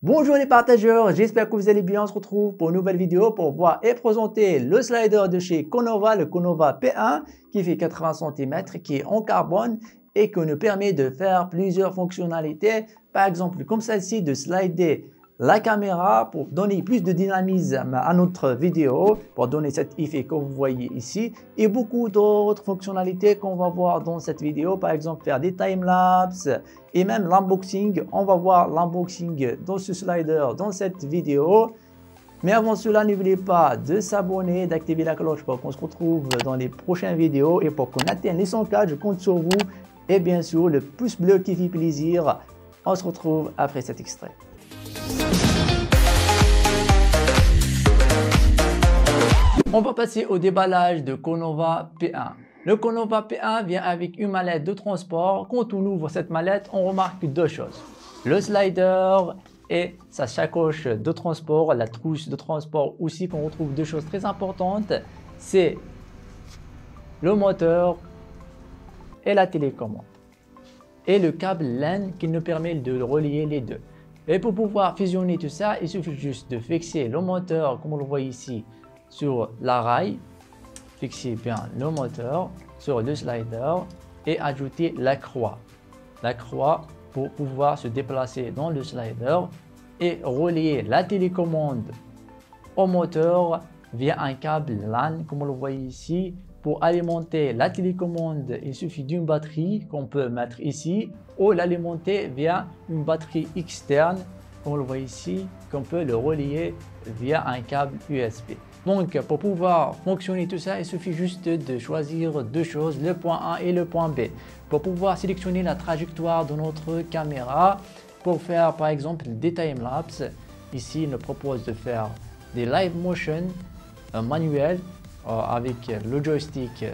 Bonjour les partageurs, j'espère que vous allez bien. On se retrouve pour une nouvelle vidéo pour voir et présenter le slider de chez Conova, le Conova P1 qui fait 80 cm, qui est en carbone et qui nous permet de faire plusieurs fonctionnalités. Par exemple, comme celle-ci, de slider la caméra pour donner plus de dynamisme à notre vidéo, pour donner cet effet que vous voyez ici, et beaucoup d'autres fonctionnalités qu'on va voir dans cette vidéo, par exemple faire des timelapses et même l'unboxing. On va voir l'unboxing dans ce slider dans cette vidéo. Mais avant cela, n'oubliez pas de s'abonner, d'activer la cloche pour qu'on se retrouve dans les prochaines vidéos et pour qu'on atteigne les 100K. Je compte sur vous et bien sûr le pouce bleu qui fait plaisir. On se retrouve après cet extrait. On va passer au déballage de Conova P1. Le Conova P1 vient avec une mallette de transport. Quand on ouvre cette mallette, on remarque deux choses. Le slider et sa sacoche de transport, la trousse de transport aussi, qu'on retrouve deux choses très importantes. C'est le moteur et la télécommande. Et le câble LAN qui nous permet de relier les deux. Et pour pouvoir fusionner tout ça, il suffit juste de fixer le moteur, comme on le voit ici, sur la rail. Fixer bien le moteur sur le slider et ajouter la croix. La croix pour pouvoir se déplacer dans le slider et relier la télécommande au moteur via un câble LAN, comme on le voit ici. Pour alimenter la télécommande, il suffit d'une batterie qu'on peut mettre ici ou l'alimenter via une batterie externe, comme on le voit ici, qu'on peut le relier via un câble USB. Donc, pour pouvoir fonctionner tout ça, il suffit juste de choisir deux choses, le point A et le point B. Pour pouvoir sélectionner la trajectoire de notre caméra, pour faire par exemple des timelapses, ici il nous propose de faire des live motion manuels avec le joystick,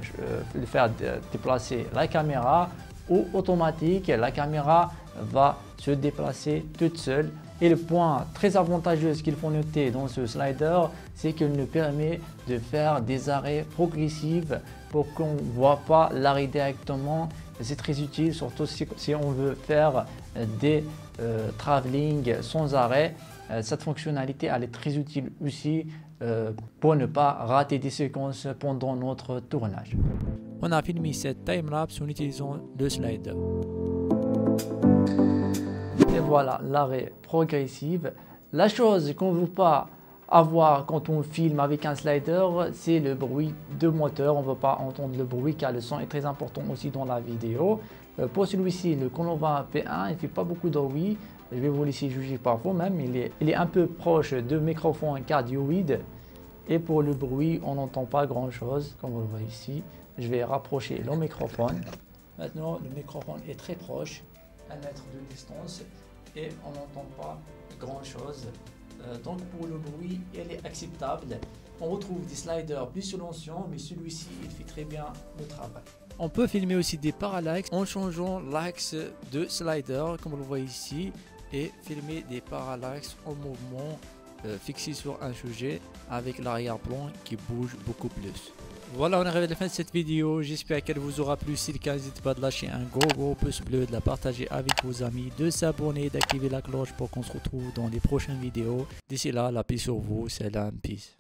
de faire déplacer la caméra, ou automatique, la caméra va se déplacer toute seule. Et le point très avantageux qu'il faut noter dans ce slider, c'est qu'il nous permet de faire des arrêts progressifs pour qu'on ne voit pas l'arrêt directement. C'est très utile, surtout si on veut faire des travelling sans arrêt. Cette fonctionnalité elle est très utile aussi pour ne pas rater des séquences pendant notre tournage. On a filmé cette timelapse en utilisant le slider. Et voilà l'arrêt progressif. La chose qu'on ne veut pas avoir quand on filme avec un slider, c'est le bruit de moteur. On ne veut pas entendre le bruit car le son est très important aussi dans la vidéo. Pour celui-ci, le Conova P1, il ne fait pas beaucoup de bruit. Je vais vous laisser juger par vous-même. Il est un peu proche de microphone cardioïde. Et pour le bruit, on n'entend pas grand-chose, comme vous le voyez ici. Je vais rapprocher le microphone. Maintenant, le microphone est très proche, 1 mètre de distance, et on n'entend pas grand-chose. Donc pour le bruit, il est acceptable. On retrouve des sliders plus silencieux, mais celui-ci, il fait très bien le travail. On peut filmer aussi des parallaxes en changeant l'axe de slider, comme vous le voyez ici, et filmer des parallaxes en mouvement fixé sur un sujet avec l'arrière-plan qui bouge beaucoup plus. Voilà, on arrive à la fin de cette vidéo. J'espère qu'elle vous aura plu. Si c'est le cas, n'hésitez pas de lâcher un gros pouce bleu, de la partager avec vos amis, de s'abonner, d'activer la cloche pour qu'on se retrouve dans les prochaines vidéos. D'ici là, la paix sur vous. Salam, peace.